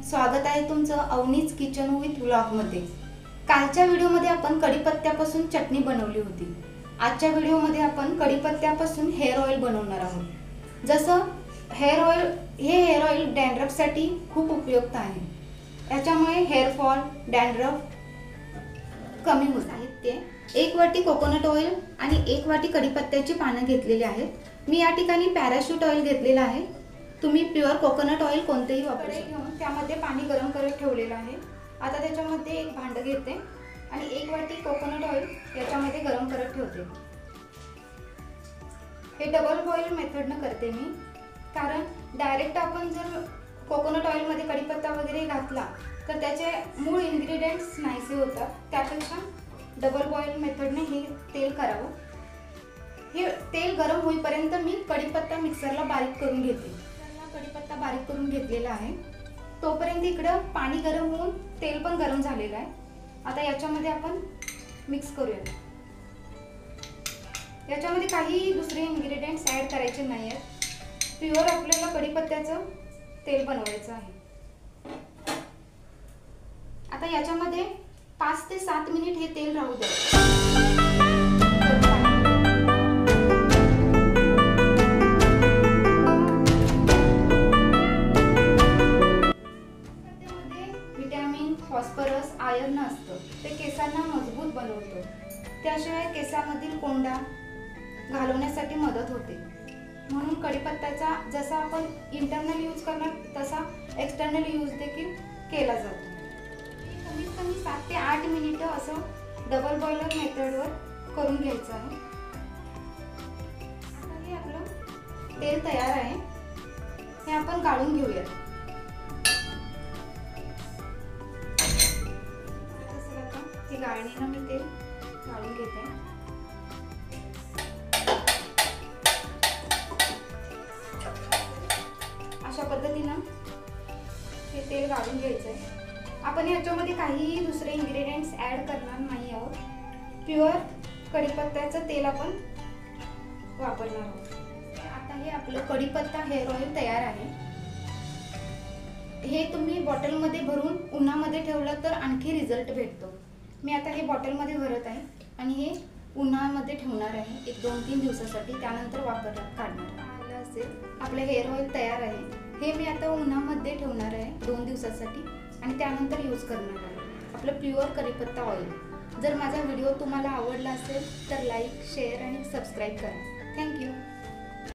स्वागत आहे तुमचं अवनीज किचन विथ व्लॉग मध्ये। कालच्या व्हिडिओमध्ये आपण कढीपत्त्यापासून चटणी बनवली होती। आजच्या व्हिडिओमध्ये आपण कढीपत्त्यापासून हेअर ऑइल बनवणार आहोत। जसं हेअर ऑइल डॅन्ड्रफसाठी खूप उपयुक्त आहे। याच्यामुळे हेअर फॉल, डॅन्ड्रफ कमी होत आहे। 1 वाटी कोकोनट ऑइल आणि 1 वाटी कढीपत्त्याची पानं घेतलेली आहेत। मी या ठिकाणी पॅराशूट ऑइल घेतलेला आहे। तुम्ही प्युअर कोकोनट ऑइल कोणतेही वापरू शकता। घेऊन त्यामध्ये पाणी गरम करत ठेवलेलं आहे। आता त्याच्यामध्ये एक भांडं घेते आणि 1 वाटी कोकोनट ऑइल याच्यामध्ये गरम करत ठेवते। हे डबल बॉईल मेथडने करते मी, कारण डायरेक्ट आपण जर कोकोनट ऑइल मध्ये कढीपत्ता वगैरे घातला तर त्याचे मूळ इन्ग्रेडियंट्स नाहीसे होतात। त्यापेक्षा डबल बॉईल मेथडने हे तेल करावं। हे तेल गरम होईपर्यंत मी कढीपत्ता मिक्सरला बारीक करून घेते। कढीपत्ता बारीक करून घेतलेला आहे। तोपर्यंत इकडे पाणी गरम होऊन तेल पण गरम झालेलं आहे। आता याच्यामध्ये आपण मिक्स करूया। याच्यामध्ये काही दुसरे इन्ग्रेडियंट्स ऍड करायचे नाही आहेत। प्युअर आपल्याला कढीपत्त्याचं तेल बनवायचं आहे। आता याच्यामध्ये 5 ते 7 मिनिट हे तेल राहू द्या। फॉस्फरस, आयर्न असतं, ते केसांना मजबूत बनवतं। त्याशिवाय केसामधील कोंडा घालवण्यासाठी मदत होते। म्हणून कढीपत्त्याचा जसा आपण इंटरनल यूज करणार तसा एक्सटर्नल यूज देखील केला जातो। कमीत कमी 7 ते 8 मिनिटं असं डबल बॉयलर मेथडवर करून घ्यायचं आहे। आता हे आपलं तेल तयार आहे, हे आपण गाळून घेऊया। गाळणीने मी तेल गाळून घेते। अशा पद्धतीने हे तेल गाळून घ्यायचं आहे। आपण याच्यामध्ये काही दुसरे इन्ग्रेडियंट्स ऍड करणार नाही आहोत। प्युअर कढीपत्त्याचं तेल आपण वापरणार आहोत। आता हे आपलं कढीपत्ता हेअर ऑइल तयार आहे। हे तुम्ही बॉटलमध्ये भरून उन्हामध्ये ठेवलं तर आणखी रिझल्ट भेटतो। मी आता हे बॉटलमध्ये भरत आहे आणि हे उन्हामध्ये ठेवणार आहे 1-2-3 दिवसासाठी। त्यानंतर काढणार असेल। आपले हेअर ऑइल तयार आहे। हे मी आता उन्हामध्ये ठेवणार आहे 2 दिवसासाठी आणि त्यानंतर यूज करणार आहे आपलं प्युअर कढीपत्ता ऑइल। जर माझा व्हिडिओ तुम्हाला आवडला असेल तर लाईक, शेअर आणि सबस्क्राईब करा। थँक्यू।